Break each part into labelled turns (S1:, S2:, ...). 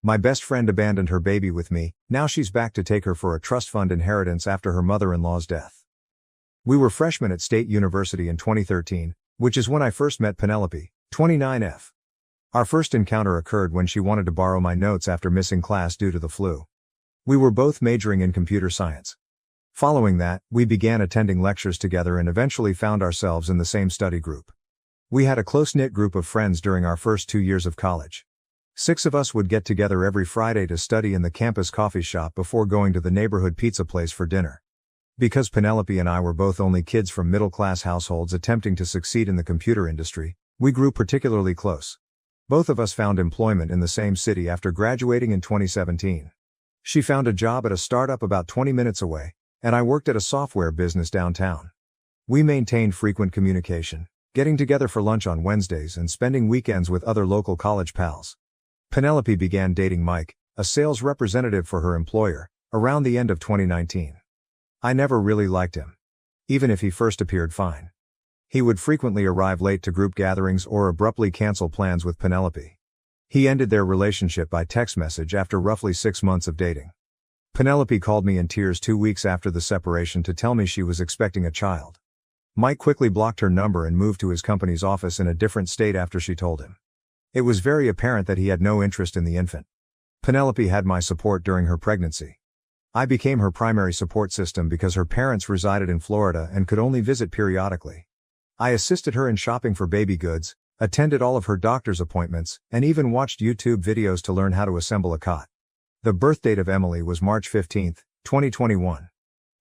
S1: My best friend abandoned her baby with me, now she's back to take her for a trust fund inheritance after her mother-in-law's death. We were freshmen at State University in 2013, which is when I first met Penelope, 29F. Our first encounter occurred when she wanted to borrow my notes after missing class due to the flu. We were both majoring in computer science. Following that, we began attending lectures together and eventually found ourselves in the same study group. We had a close-knit group of friends during our first 2 years of college. 6 of us would get together every Friday to study in the campus coffee shop before going to the neighborhood pizza place for dinner. Because Penelope and I were both only kids from middle-class households attempting to succeed in the computer industry, we grew particularly close. Both of us found employment in the same city after graduating in 2017. She found a job at a startup about 20 minutes away, and I worked at a software business downtown. We maintained frequent communication, getting together for lunch on Wednesdays and spending weekends with other local college pals. Penelope began dating Mike, a sales representative for her employer, around the end of 2019. I never really liked him. Even if he first appeared fine. He would frequently arrive late to group gatherings or abruptly cancel plans with Penelope. He ended their relationship by text message after roughly 6 months of dating. Penelope called me in tears 2 weeks after the separation to tell me she was expecting a child. Mike quickly blocked her number and moved to his company's office in a different state after she told him. It was very apparent that he had no interest in the infant. Penelope had my support during her pregnancy. I became her primary support system because her parents resided in Florida and could only visit periodically. I assisted her in shopping for baby goods, attended all of her doctor's appointments, and even watched YouTube videos to learn how to assemble a cot. The birth date of Emily was March 15, 2021.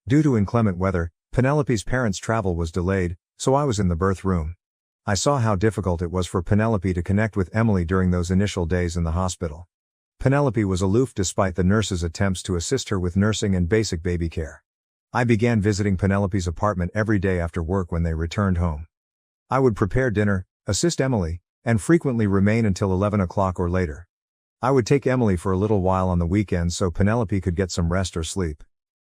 S1: Due to inclement weather, Penelope's parents' travel was delayed, so I was in the birth room. I saw how difficult it was for Penelope to connect with Emily during those initial days in the hospital. Penelope was aloof despite the nurses' attempts to assist her with nursing and basic baby care. I began visiting Penelope's apartment every day after work when they returned home. I would prepare dinner, assist Emily, and frequently remain until 11 o'clock or later. I would take Emily for a little while on the weekends so Penelope could get some rest or sleep.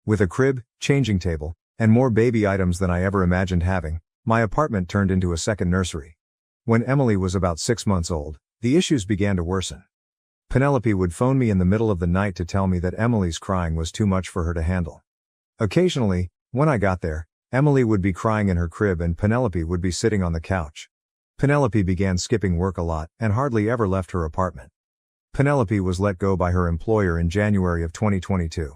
S1: With a crib, changing table, and more baby items than I ever imagined having, my apartment turned into a second nursery. When Emily was about 6 months old, the issues began to worsen. Penelope would phone me in the middle of the night to tell me that Emily's crying was too much for her to handle. Occasionally, when I got there, Emily would be crying in her crib and Penelope would be sitting on the couch. Penelope began skipping work a lot and hardly ever left her apartment. Penelope was let go by her employer in January of 2022.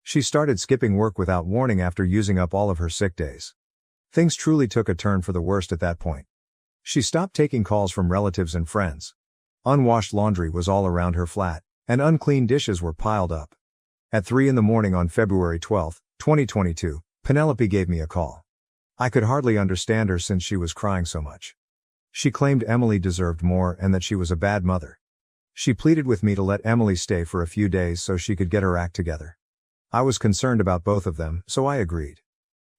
S1: She started skipping work without warning after using up all of her sick days. Things truly took a turn for the worst at that point. She stopped taking calls from relatives and friends. Unwashed laundry was all around her flat, and unclean dishes were piled up. At 3 a.m. on February 12, 2022, Penelope gave me a call. I could hardly understand her since she was crying so much. She claimed Emily deserved more and that she was a bad mother. She pleaded with me to let Emily stay for a few days so she could get her act together. I was concerned about both of them, so I agreed.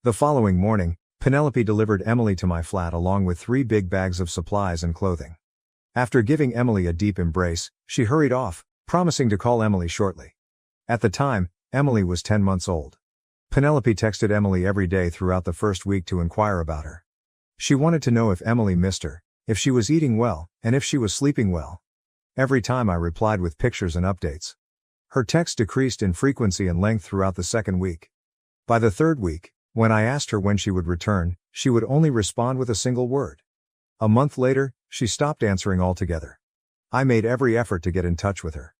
S1: The following morning, Penelope delivered Emily to my flat along with 3 big bags of supplies and clothing. After giving Emily a deep embrace, she hurried off, promising to call Emily shortly. At the time, Emily was 10 months old. Penelope texted Emily every day throughout the first week to inquire about her. She wanted to know if Emily missed her, if she was eating well, and if she was sleeping well. Every time I replied with pictures and updates. Her texts decreased in frequency and length throughout the second week. By the third week, when I asked her when she would return, she would only respond with a single word. A month later, she stopped answering altogether. I made every effort to get in touch with her.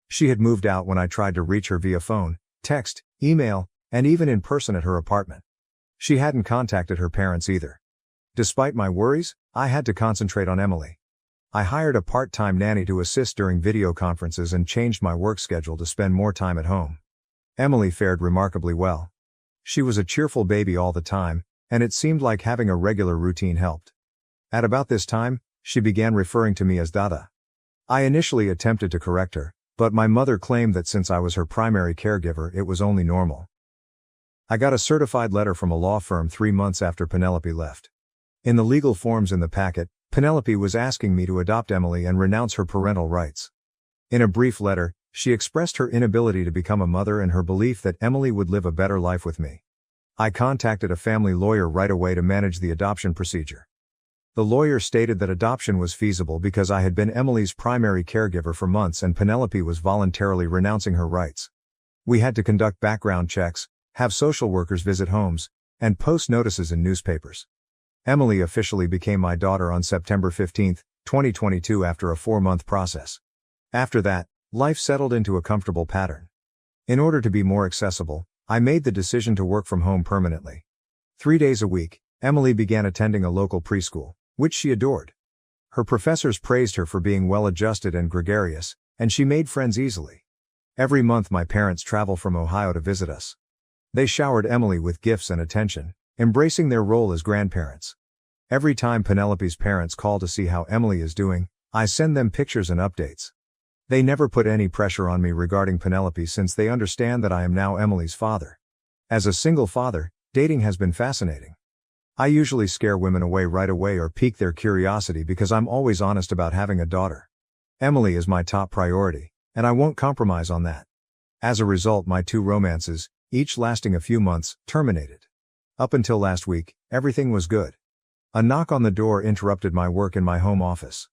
S1: She had moved out when I tried to reach her via phone, text, email, and even in person at her apartment. She hadn't contacted her parents either. Despite my worries, I had to concentrate on Emily. I hired a part-time nanny to assist during video conferences and changed my work schedule to spend more time at home. Emily fared remarkably well. She was a cheerful baby all the time, and it seemed like having a regular routine helped. At about this time, she began referring to me as Dada. I initially attempted to correct her, but my mother claimed that since I was her primary caregiver it was only normal. I got a certified letter from a law firm 3 months after Penelope left. In the legal forms in the packet, Penelope was asking me to adopt Emily and renounce her parental rights. In a brief letter, she expressed her inability to become a mother and her belief that Emily would live a better life with me. I contacted a family lawyer right away to manage the adoption procedure. The lawyer stated that adoption was feasible because I had been Emily's primary caregiver for months and Penelope was voluntarily renouncing her rights. We had to conduct background checks, have social workers visit homes, and post notices in newspapers. Emily officially became my daughter on September 15, 2022 after a 4-month process. After that, life settled into a comfortable pattern. In order to be more accessible, I made the decision to work from home permanently. 3 days a week, Emily began attending a local preschool, which she adored. Her professors praised her for being well-adjusted and gregarious, and she made friends easily. Every month my parents travel from Ohio to visit us. They showered Emily with gifts and attention, embracing their role as grandparents. Every time Penelope's parents call to see how Emily is doing, I send them pictures and updates. They never put any pressure on me regarding Penelope since they understand that I am now Emily's father. As a single father, dating has been fascinating. I usually scare women away right away or pique their curiosity because I'm always honest about having a daughter. Emily is my top priority, and I won't compromise on that. As a result, my 2 romances, each lasting a few months, terminated. Up until last week, everything was good. A knock on the door interrupted my work in my home office.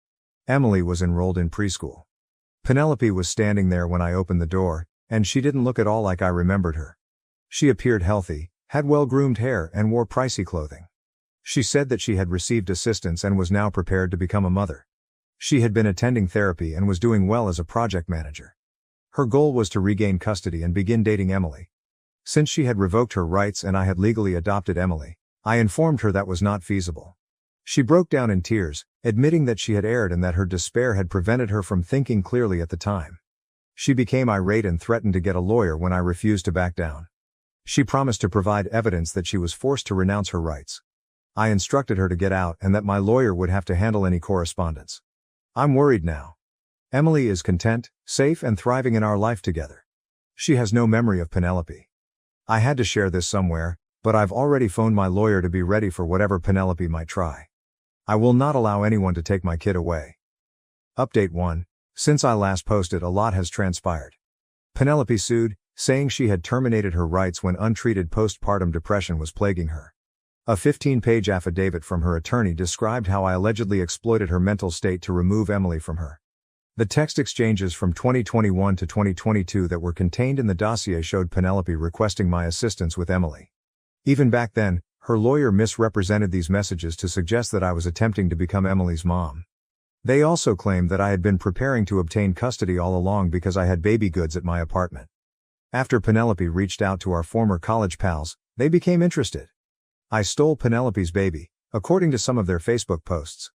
S1: Emily was enrolled in preschool. Penelope was standing there when I opened the door, and she didn't look at all like I remembered her. She appeared healthy, had well-groomed hair, and wore pricey clothing. She said that she had received assistance and was now prepared to become a mother. She had been attending therapy and was doing well as a project manager. Her goal was to regain custody and begin dating Emily. Since she had revoked her rights and I had legally adopted Emily, I informed her that was not feasible. She broke down in tears, admitting that she had erred and that her despair had prevented her from thinking clearly at the time. She became irate and threatened to get a lawyer when I refused to back down. She promised to provide evidence that she was forced to renounce her rights. I instructed her to get out and that my lawyer would have to handle any correspondence. I'm worried now. Emily is content, safe and thriving in our life together. She has no memory of Penelope. I had to share this somewhere, but I've already phoned my lawyer to be ready for whatever Penelope might try. I will not allow anyone to take my kid away. Update 1. Since I last posted, a lot has transpired. Penelope sued, saying she had terminated her rights when untreated postpartum depression was plaguing her. A 15-page affidavit from her attorney described how I allegedly exploited her mental state to remove Emily from her. The text exchanges from 2021 to 2022 that were contained in the dossier showed Penelope requesting my assistance with Emily. Even back then, her lawyer misrepresented these messages to suggest that I was attempting to become Emily's mom. They also claimed that I had been preparing to obtain custody all along because I had baby goods at my apartment. After Penelope reached out to our former college pals, they became interested. I stole Penelope's baby, according to some of their Facebook posts.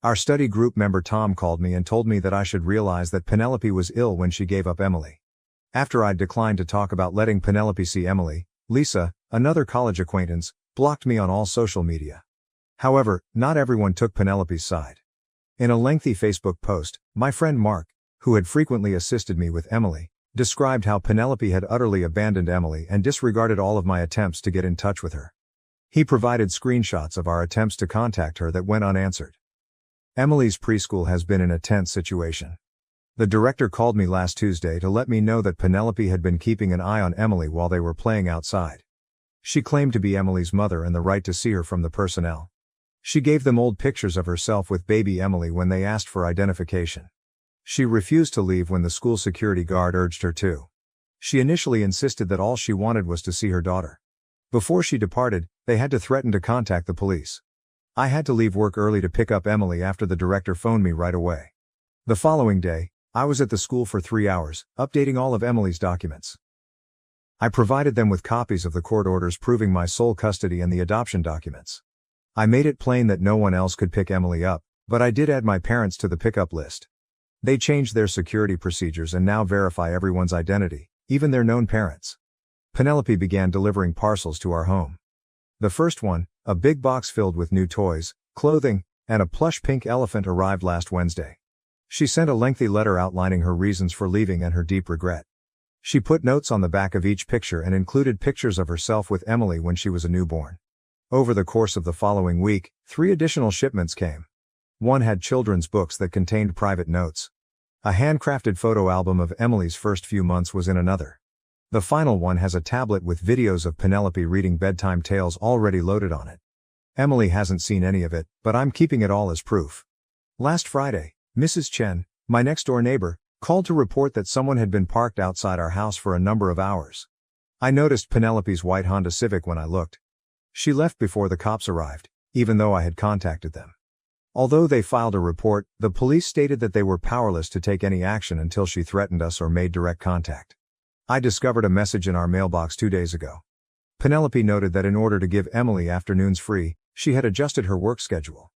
S1: Our study group member Tom called me and told me that I should realize that Penelope was ill when she gave up Emily. After I declined to talk about letting Penelope see Emily, Lisa, another college acquaintance, blocked me on all social media. However, not everyone took Penelope's side. In a lengthy Facebook post, my friend Mark, who had frequently assisted me with Emily, described how Penelope had utterly abandoned Emily and disregarded all of my attempts to get in touch with her. He provided screenshots of our attempts to contact her that went unanswered. Emily's preschool has been in a tense situation. The director called me last Tuesday to let me know that Penelope had been keeping an eye on Emily while they were playing outside. She claimed to be Emily's mother and the right to see her from the personnel. She gave them old pictures of herself with baby Emily when they asked for identification. She refused to leave when the school security guard urged her to. She initially insisted that all she wanted was to see her daughter. Before she departed, they had to threaten to contact the police. I had to leave work early to pick up Emily after the director phoned me right away. The following day, I was at the school for 3 hours, updating all of Emily's documents. I provided them with copies of the court orders proving my sole custody and the adoption documents. I made it plain that no one else could pick Emily up, but I did add my parents to the pickup list. They changed their security procedures and now verify everyone's identity, even their known parents. Penelope began delivering parcels to our home. The first one, a big box filled with new toys, clothing, and a plush pink elephant, arrived last Wednesday. She sent a lengthy letter outlining her reasons for leaving and her deep regret. She put notes on the back of each picture and included pictures of herself with Emily when she was a newborn. Over the course of the following week, 3 additional shipments came. One had children's books that contained private notes. A handcrafted photo album of Emily's first few months was in another. The final one has a tablet with videos of Penelope reading bedtime tales already loaded on it. Emily hasn't seen any of it, but I'm keeping it all as proof. Last Friday, Mrs. Chen, my next-door neighbor, called to report that someone had been parked outside our house for a number of hours. I noticed Penelope's white Honda Civic when I looked. She left before the cops arrived, even though I had contacted them. Although they filed a report, the police stated that they were powerless to take any action until she threatened us or made direct contact. I discovered a message in our mailbox 2 days ago. Penelope noted that in order to give Emily afternoons free, she had adjusted her work schedule.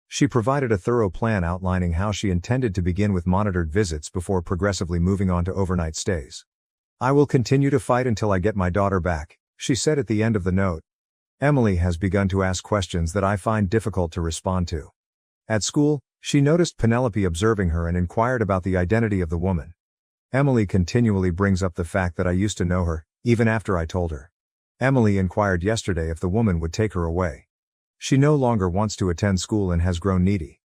S1: She provided a thorough plan outlining how she intended to begin with monitored visits before progressively moving on to overnight stays. "I will continue to fight until I get my daughter back," she said at the end of the note. Emily has begun to ask questions that I find difficult to respond to. At school, she noticed Penelope observing her and inquired about the identity of the woman. Emily continually brings up the fact that I used to know her, even after I told her. Emily inquired yesterday if the woman would take her away. She no longer wants to attend school and has grown needy.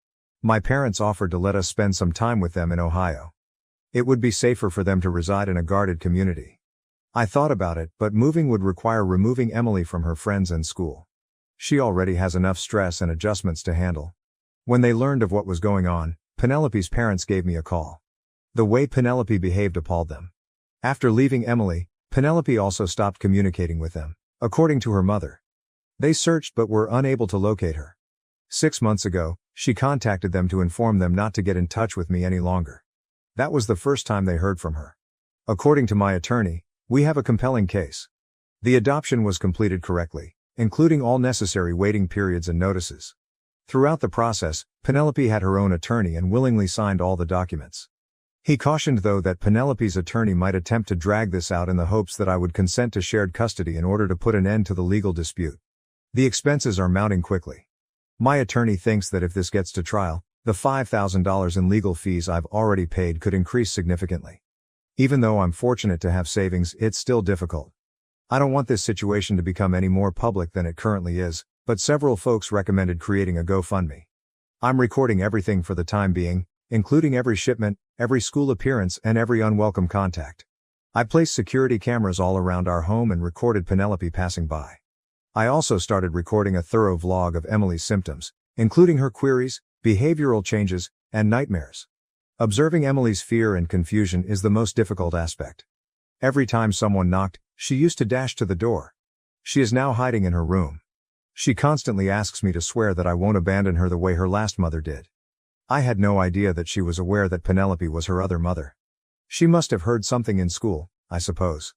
S1: My parents offered to let us spend some time with them in Ohio. It would be safer for them to reside in a guarded community. I thought about it, but moving would require removing Emily from her friends and school. She already has enough stress and adjustments to handle. When they learned of what was going on, Penelope's parents gave me a call. The way Penelope behaved appalled them. After leaving Emily, Penelope also stopped communicating with them, according to her mother. They searched but were unable to locate her. 6 months ago, she contacted them to inform them not to get in touch with me any longer. That was the first time they heard from her. According to my attorney, we have a compelling case. The adoption was completed correctly, including all necessary waiting periods and notices. Throughout the process, Penelope had her own attorney and willingly signed all the documents. He cautioned though that Penelope's attorney might attempt to drag this out in the hopes that I would consent to shared custody in order to put an end to the legal dispute. The expenses are mounting quickly. My attorney thinks that if this gets to trial, the $5,000 in legal fees I've already paid could increase significantly. Even though I'm fortunate to have savings, it's still difficult. I don't want this situation to become any more public than it currently is, but several folks recommended creating a GoFundMe. I'm recording everything for the time being, including every shipment, every school appearance, and every unwelcome contact. I placed security cameras all around our home and recorded Penelope passing by. I also started recording a thorough vlog of Emily's symptoms, including her queries, behavioral changes, and nightmares. Observing Emily's fear and confusion is the most difficult aspect. Every time someone knocked, she used to dash to the door. She is now hiding in her room. She constantly asks me to swear that I won't abandon her the way her last mother did. I had no idea that she was aware that Penelope was her other mother. She must have heard something in school, I suppose.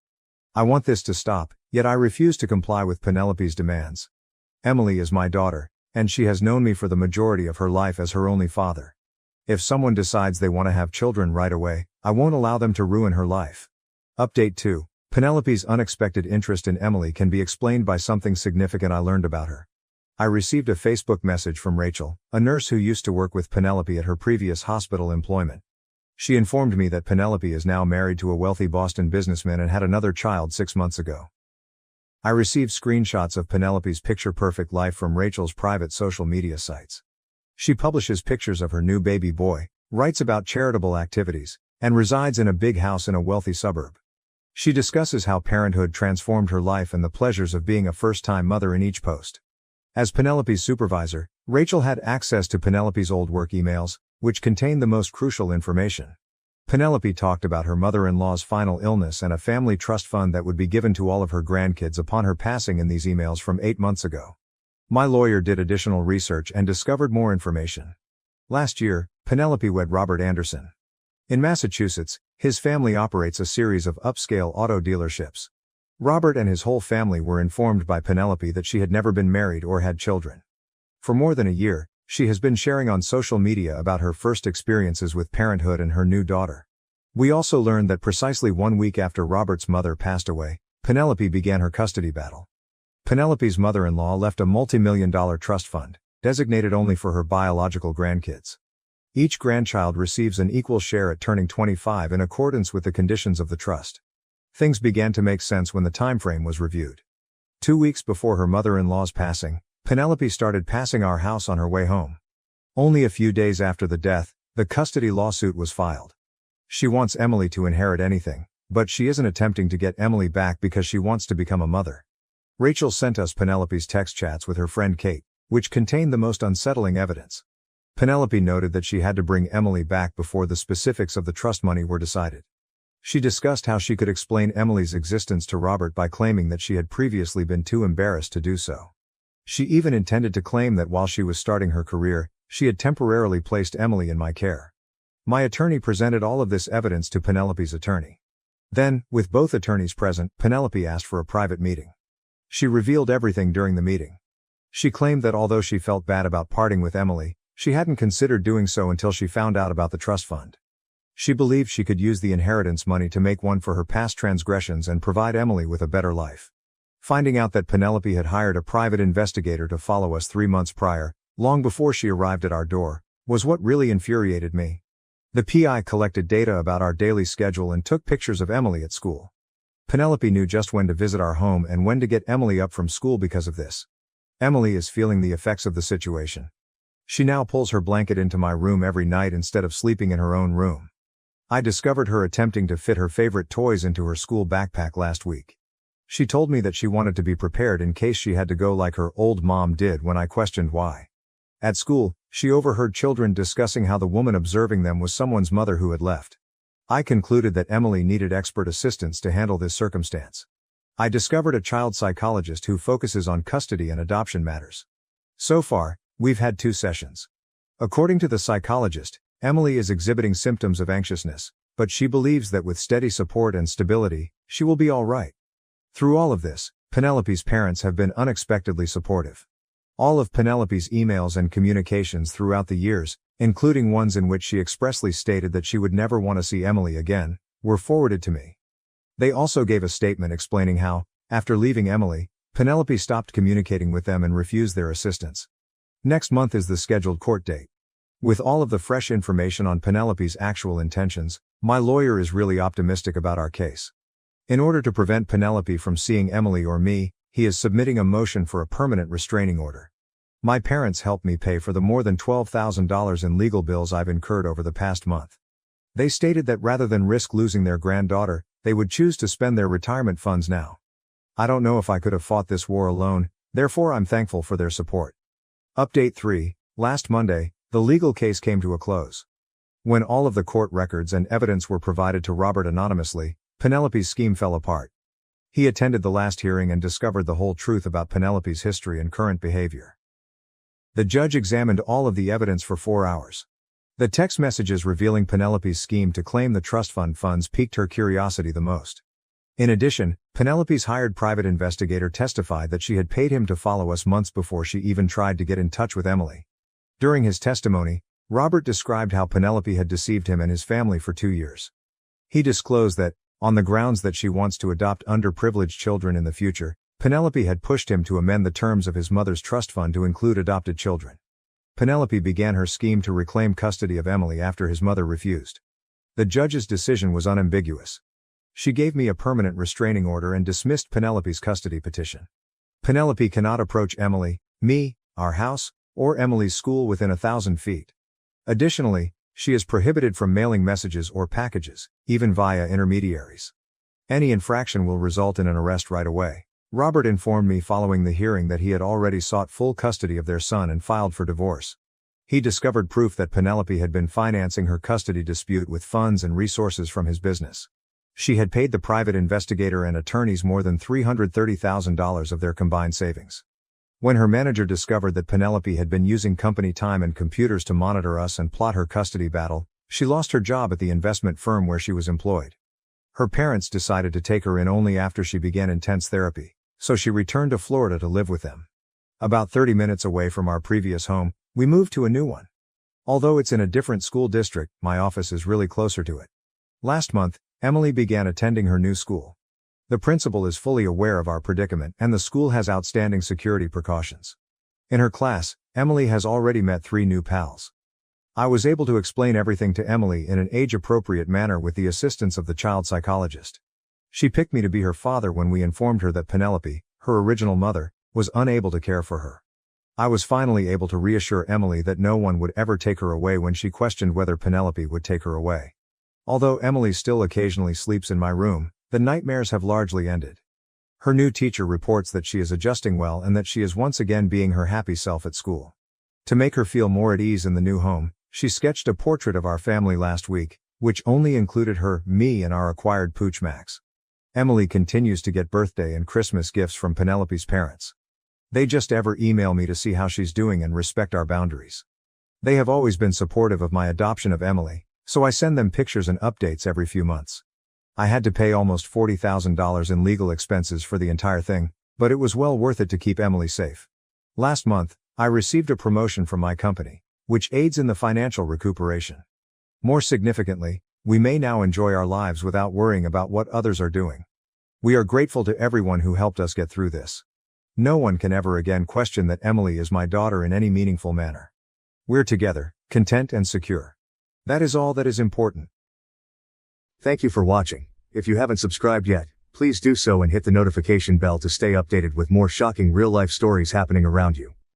S1: I want this to stop, yet I refuse to comply with Penelope's demands. Emily is my daughter, and she has known me for the majority of her life as her only father. If someone decides they want to have children right away, I won't allow them to ruin her life. Update 2. Penelope's unexpected interest in Emily can be explained by something significant I learned about her. I received a Facebook message from Rachel, a nurse who used to work with Penelope at her previous hospital employment. She informed me that Penelope is now married to a wealthy Boston businessman and had another child 6 months ago. I received screenshots of Penelope's picture-perfect life from Rachel's private social media sites. She publishes pictures of her new baby boy, writes about charitable activities, and resides in a big house in a wealthy suburb. She discusses how parenthood transformed her life and the pleasures of being a first-time mother in each post. As Penelope's supervisor, Rachel had access to Penelope's old work emails, which contained the most crucial information. Penelope talked about her mother-in-law's final illness and a family trust fund that would be given to all of her grandkids upon her passing in these emails from 8 months ago. My lawyer did additional research and discovered more information. Last year, Penelope wed Robert Anderson. In Massachusetts, his family operates a series of upscale auto dealerships. Robert and his whole family were informed by Penelope that she had never been married or had children. For more than a year, she has been sharing on social media about her first experiences with parenthood and her new daughter. We also learned that precisely 1 week after Robert's mother passed away, Penelope began her custody battle. Penelope's mother-in-law left a multi-million-dollar trust fund, designated only for her biological grandkids. Each grandchild receives an equal share at turning 25 in accordance with the conditions of the trust. Things began to make sense when the time frame was reviewed. 2 weeks before her mother-in-law's passing, Penelope started passing our house on her way home. Only a few days after the death, the custody lawsuit was filed. She wants Emily to inherit anything, but she isn't attempting to get Emily back because she wants to become a mother. Rachel sent us Penelope's text chats with her friend Kate. which contained the most unsettling evidence. Penelope noted that she had to bring Emily back before the specifics of the trust money were decided. She discussed how she could explain Emily's existence to Robert by claiming that she had previously been too embarrassed to do so. She even intended to claim that while she was starting her career, she had temporarily placed Emily in my care. My attorney presented all of this evidence to Penelope's attorney. Then, with both attorneys present, Penelope asked for a private meeting. She revealed everything during the meeting. She claimed that although she felt bad about parting with Emily, she hadn't considered doing so until she found out about the trust fund. She believed she could use the inheritance money to make one for her past transgressions and provide Emily with a better life. Finding out that Penelope had hired a private investigator to follow us 3 months prior, long before she arrived at our door, was what really infuriated me. The PI collected data about our daily schedule and took pictures of Emily at school. Penelope knew just when to visit our home and when to get Emily up from school because of this. Emily is feeling the effects of the situation. She now pulls her blanket into my room every night instead of sleeping in her own room. I discovered her attempting to fit her favorite toys into her school backpack last week. She told me that she wanted to be prepared in case she had to go like her old mom did when I questioned why. At school, she overheard children discussing how the woman observing them was someone's mother who had left. I concluded that Emily needed expert assistance to handle this circumstance. I discovered a child psychologist who focuses on custody and adoption matters. So far, we've had 2 sessions. According to the psychologist, Emily is exhibiting symptoms of anxiousness, but she believes that with steady support and stability, she will be all right. Through all of this, Penelope's parents have been unexpectedly supportive. All of Penelope's emails and communications throughout the years, including ones in which she expressly stated that she would never want to see Emily again, were forwarded to me. They also gave a statement explaining how, after leaving Emily, Penelope stopped communicating with them and refused their assistance. Next month is the scheduled court date. With all of the fresh information on Penelope's actual intentions, my lawyer is really optimistic about our case. In order to prevent Penelope from seeing Emily or me, he is submitting a motion for a permanent restraining order. My parents helped me pay for the more than $12,000 in legal bills I've incurred over the past month. They stated that rather than risk losing their granddaughter, they would choose to spend their retirement funds now. I don't know if I could have fought this war alone, therefore I'm thankful for their support. Update 3. Last Monday, the legal case came to a close. When all of the court records and evidence were provided to Robert anonymously, Penelope's scheme fell apart. He attended the last hearing and discovered the whole truth about Penelope's history and current behavior. The judge examined all of the evidence for 4 hours. The text messages revealing Penelope's scheme to claim the trust fund funds piqued her curiosity the most. In addition, Penelope's hired private investigator testified that she had paid him to follow us months before she even tried to get in touch with Emily. During his testimony, Robert described how Penelope had deceived him and his family for 2 years. He disclosed that, on the grounds that she wants to adopt underprivileged children in the future, Penelope had pushed him to amend the terms of his mother's trust fund to include adopted children. Penelope began her scheme to reclaim custody of Emily after his mother refused. The judge's decision was unambiguous. She gave me a permanent restraining order and dismissed Penelope's custody petition. Penelope cannot approach Emily, me, our house, or Emily's school within 1,000 feet. Additionally, she is prohibited from mailing messages or packages, even via intermediaries. Any infraction will result in an arrest right away. Robert informed me following the hearing that he had already sought full custody of their son and filed for divorce. He discovered proof that Penelope had been financing her custody dispute with funds and resources from his business. She had paid the private investigator and attorneys more than $330,000 of their combined savings. When her manager discovered that Penelope had been using company time and computers to monitor us and plot her custody battle, she lost her job at the investment firm where she was employed. Her parents decided to take her in only after she began intense therapy, so she returned to Florida to live with them. About 30 minutes away from our previous home, we moved to a new one. Although it's in a different school district, my office is really closer to it. Last month, Emily began attending her new school. The principal is fully aware of our predicament and the school has outstanding security precautions. In her class, Emily has already met 3 new pals. I was able to explain everything to Emily in an age-appropriate manner with the assistance of the child psychologist. She picked me to be her father when we informed her that Penelope, her original mother, was unable to care for her. I was finally able to reassure Emily that no one would ever take her away when she questioned whether Penelope would take her away. Although Emily still occasionally sleeps in my room, the nightmares have largely ended. Her new teacher reports that she is adjusting well and that she is once again being her happy self at school. To make her feel more at ease in the new home, she sketched a portrait of our family last week, which only included her, me and our acquired pooch Max. Emily continues to get birthday and Christmas gifts from Penelope's parents. They just ever email me to see how she's doing and respect our boundaries. They have always been supportive of my adoption of Emily, so I send them pictures and updates every few months. I had to pay almost $40,000 in legal expenses for the entire thing, but it was well worth it to keep Emily safe. Last month, I received a promotion from my company, which aids in the financial recuperation. More significantly, we may now enjoy our lives without worrying about what others are doing. We are grateful to everyone who helped us get through this. No one can ever again question that Emily is my daughter in any meaningful manner. We're together, content and secure. That is all that is important.
S2: Thank you for watching. If you haven't subscribed yet, please do so and hit the notification bell to stay updated with more shocking real-life stories happening around you.